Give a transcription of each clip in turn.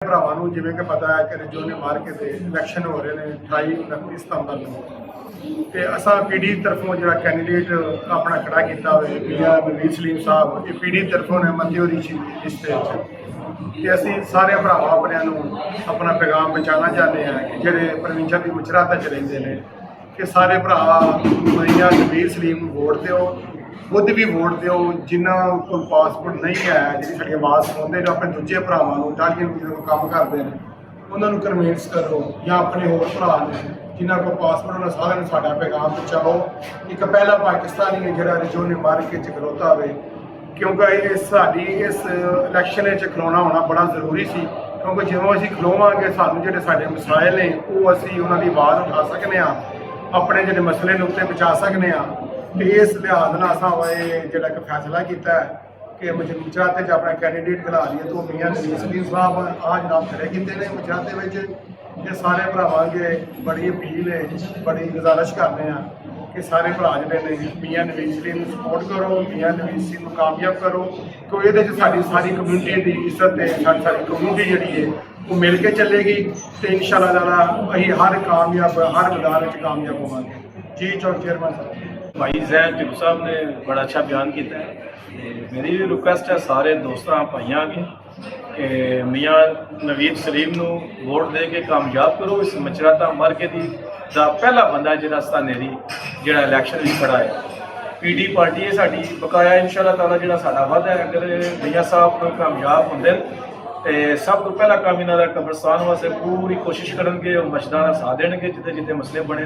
ਭਰਾਵਾਂ ਨੂੰ ਜਿਵੇਂ ਕਿ ਪਤਾ ਹੈ ਕਿ ਰਜੋਨੇ ਮਾਰਕੇ ਦੇ ਇਲੈਕਸ਼ਨ ਹੋ ਰਹੇ ਨੇ 28 29 ਸਤੰਬਰ ਨੂੰ ਤੇ ਅਸਾਂ ਪੀਡੀ ਤਰਫੋਂ ਜਿਹੜਾ ਕੈਂਡੀਡੇਟ ਆਪਣਾ ਖੜਾ ਕੀਤਾ ਹੋਵੇ ਮੀਆਂ ਨਵੀਦ ਸਲੀਮ ਸਾਹਿਬ ਇਹ ਪੀਡੀ ਤਰਫੋਂ ਨੇ ਮੰਤਰੀ ਸੀ ਲਿਸਟ ਵਿੱਚ ਤੇ ਅਸੀਂ ਸਾਰੇ ਭਰਾਵਾਂ ਆਪਣਿਆਂ ਨੂੰ ਆਪਣਾ ਪੈਗਾਮ ਪਹੁੰਚਾਉਣਾ ਚਾਹੁੰਦੇ ਹਾਂ ਕਿ ਜਿਹੜੇ ਪ੍ਰਵਿੰਸ਼ਾਂ ਦੀ ਮੁਚਰਾਤਾ ਚ ਰਹਿੰਦੇ ਨੇ ਕਿ ਸਾਰੇ ਭਰਾ ਮੀਆਂ ਨਵੀਦ ਸਲੀਮ ਨੂੰ ਵੋਟ ਦਿਓ ਖੁਦ ਵੀ ਵੋਟ ਦਿਓ ਜਿਨ੍ਹਾਂ ਕੋਲ ਪਾਸਪੋਰਟ ਨਹੀਂ ਹੈ ਜਿਹੜੀ ਸਾਡੀ ਆਵਾਜ਼ ਸੁਣਦੇ ਨੇ ਆਪਣੇ ਦੂਜੇ ਭਰਾਵਾਂ ਨੂੰ ਟਾਲੀਆਂ ਨੂੰ ਕੰਮ ਕਰਦੇ ਨੇ ਉਹਨਾਂ ਨੂੰ ਕਨਵਿੰਸ ਕਰੋ ਜਾਂ ਆਪਣੇ ਹੋਰ ਭਰਾ ਨੇ ਜਿਨ੍ਹਾਂ ਕੋਲ ਪਾਸਪੋਰਟ ਉਹਨਾਂ ਸਾਰਿਆਂ ਨੂੰ ਸਾਡਾ ਪੈਗਾਮ ਪਹੁੰਚਾਓ। ਇੱਕ ਪਹਿਲਾ ਪਾਕਿਸਤਾਨੀ ਹੈ ਜਿਹੜਾ ਰਜੋਨੇ ਮਾਰਕੇ ਚ ਖਲੋਤਾ ਹੋਵੇ ਕਿਉਂਕਿ ਇਹ ਸਾਡੀ ਇਸ ਇਲੈਕਸ਼ਨ ਵਿੱਚ ਖਲੋਣਾ ਹੋਣਾ ਬੜਾ ਜ਼ਰੂਰੀ ਸੀ ਕਿਉਂਕਿ ਜਿਵੇਂ ਅਸੀਂ ਖਲੋਵਾਂਗੇ ਸਾਨੂੰ ਜਿਹੜੇ ਸਾਡੇ ਮਸਾਇਲ ਨੇ ਉਹ ਅਸੀਂ ਉਹਨਾਂ ਦੀ ਆਵਾਜ਼ ਉਠਾ ਸਕਦੇ ਹਾਂ ਆਪਣੇ ਜਿਹੜੇ ਮਸਲੇ ਨੂੰ ਉੱਤੇ ਪਹੁੰਚਾ ਸਕਦੇ ਹਾਂ। ਤੇ ਇਸ ਲਿਹਾਜ਼ ਨਾਲ ਅਸਾਂ ਇਹ ਜਿਹੜਾ ਇੱਕ ਫੈਸਲਾ ਕੀਤਾ ਹੈ ਕਿ ਮੁਚਰਾਤੇ 'ਚ ਆਪਣਾ ਕੈਂਡੀਡੇਟ ਖਿਲਾ ਲਈਏ ਤੋਂ ਮੀਆਂ ਨਵੀਦ ਸਲੀਮ ਸਾਹਿਬ ਆ ਜਨਾਬ ਖੜੇ ਕੀਤੇ ਨੇ ਮੁਚਰਾਤੇ ਵਿੱਚ ਇਹ ਸਾਰੇ ਭਰਾਵਾਂ ਅੱਗੇ ਬੜੀ ਅਪੀਲ ਹੈ ਬੜੀ ਗੁਜ਼ਾਰਿਸ਼ ਕਰਦੇ ਹਾਂ ਕਿ ਸਾਰੇ ਭਰਾ ਜਿਹੜੇ ਨੇ ਮੀਆਂ ਨਵੀਦ ਸਲੀਮ ਨੂੰ ਸਪੋਰਟ ਕਰੋ ਮੀਆਂ ਨਵੀਦ ਸਲੀਮ ਨੂੰ ਕਾਮਯਾਬ ਕਰੋ ਕਿਉਂਕਿ ਇਹਦੇ 'ਚ ਸਾਡੀ ਸਾਰੀ ਕਮਿਊਨਿਟੀ ਦੀ ਇੱਜ਼ਤ ਹੈ ਸਾਡੀ ਕਮਿਊਨਿਟੀ ਜਿਹੜੀ ਹੈ ਉਹ ਮਿਲ ਕੇ ਚੱਲੇਗੀ ਤੇ ਇਨਸ਼ਾਅੱਲਾ ਤਾਲਾ ਅਸੀਂ ਹਰ ਕਾਮਯਾਬ ਹਰ ਮੈਦਾਨ ਵਿੱਚ ਕਾਮਯਾਬ ਹੋਵਾਂਗੇ। जी चेयरमैन साहब भाई जैन टिब्बू साहब ने बड़ा अच्छा बयान किया है। मेरी भी रिक्वेस्ट है सारे दोस्तों भाइयों की कि मियाँ नवीद सलीम नू वोट दे के कामयाब करो। इस मचराता मार्के दा पहला बंदा जिहड़ा स्थानेरी जिहड़ा इलैक्शन में खड़ा है पीडी पार्टी है साडी बकाया इंशाअल्लाह ताला जिहड़ा साडा वादा है अगर मियाँ साहब कामयाब होंदे तो सब तो पहला काम इन्हों कब्रस्तान वास्ते पूरी कोशिश करेंगे और मस्जिदां दा साथ देंगे जिते जिते मसले बने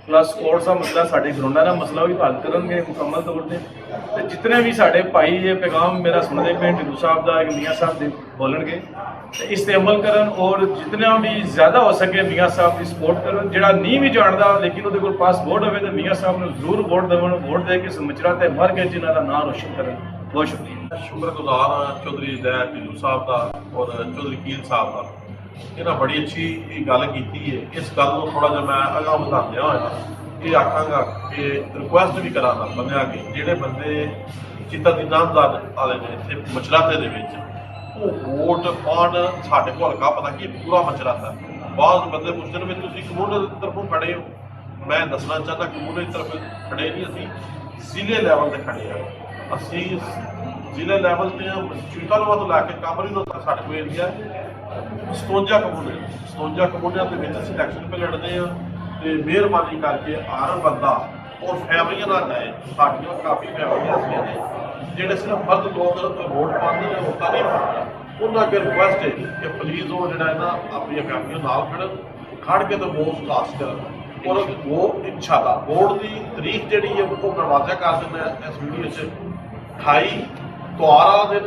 प्लस कोर्ट का मसला साढ़े ग्राउंडा का मसला भी हल करेंगे मुकम्मल तौर पर तो जितने भी साढ़े भाई ये पैगाम मेरा सुनते पे टिब्बू साहब का मियाँ साहब दे बोलणगे तो इस पर अमल करन और जितना भी ज़्यादा हो सके मियाँ साहब की सपोर्ट करन जिहड़ा नहीं भी जानता लेकिन वो पासपोर्ट हो तो मियाँ साहब ने जरूर वोट देवन वोट दे के मचराते मर के जिन्हों का नाम रोशन करन। बहुत शुक्रिया शुक्रगुजार हाँ चौधरी जैद टिब्बू साहब का और चौधरी कील साहब का इन्हें बड़ी अच्छी गल की है। इस गल को थोड़ा जहा मैं अगह बताया होया ये आखागा कि रिक्वेस्ट भी करा बंद कि जोड़े बंदे चित्तर की नामदाद वाले ने इतने मचराते वोट पान साढ़े को हल्का पता कि पूरा मचराता बाद बंदे पुछते हैं तुम कमूनल की तरफों खड़े हो। मैं दसना चाहता कमूनल की तरफ खड़े नहीं असी जिले लैवल पर खड़े हैं असी जिले लैवल पर चीतालवा तो लैके कामरी तक साढ़े को एरिया 57 कमूनिया के इलैक्शन पे लड़ते हैं तो मेहरबानी करके हर बंदा और फैमिलियां ना जाए साड़ियाँ काफ़ी फैमिलियां ऐसियां ने जोड़े सिर्फ मर्द लोग वोट पाते हैं वोटा नहीं पाते उन्होंने अगर रिक्वेस्ट है कि प्लीज़ वो जो है ना अपनी फैमिलियों नाल खड़ के तो वोट कास्ट कर और वो इंशाअल्लाह वोट की तरीक जी है वो दरवाजा कर देना इस वीडियो से 28 तुआरा दिन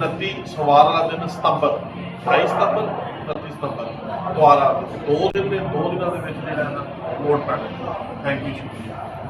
29 सवार वाला दिन सितंबर 28 सितंबर 29 सितंबर तुआरा 2 दिन ने 2 दिनों के वोट पैना। थैंक यू शुक्रिया।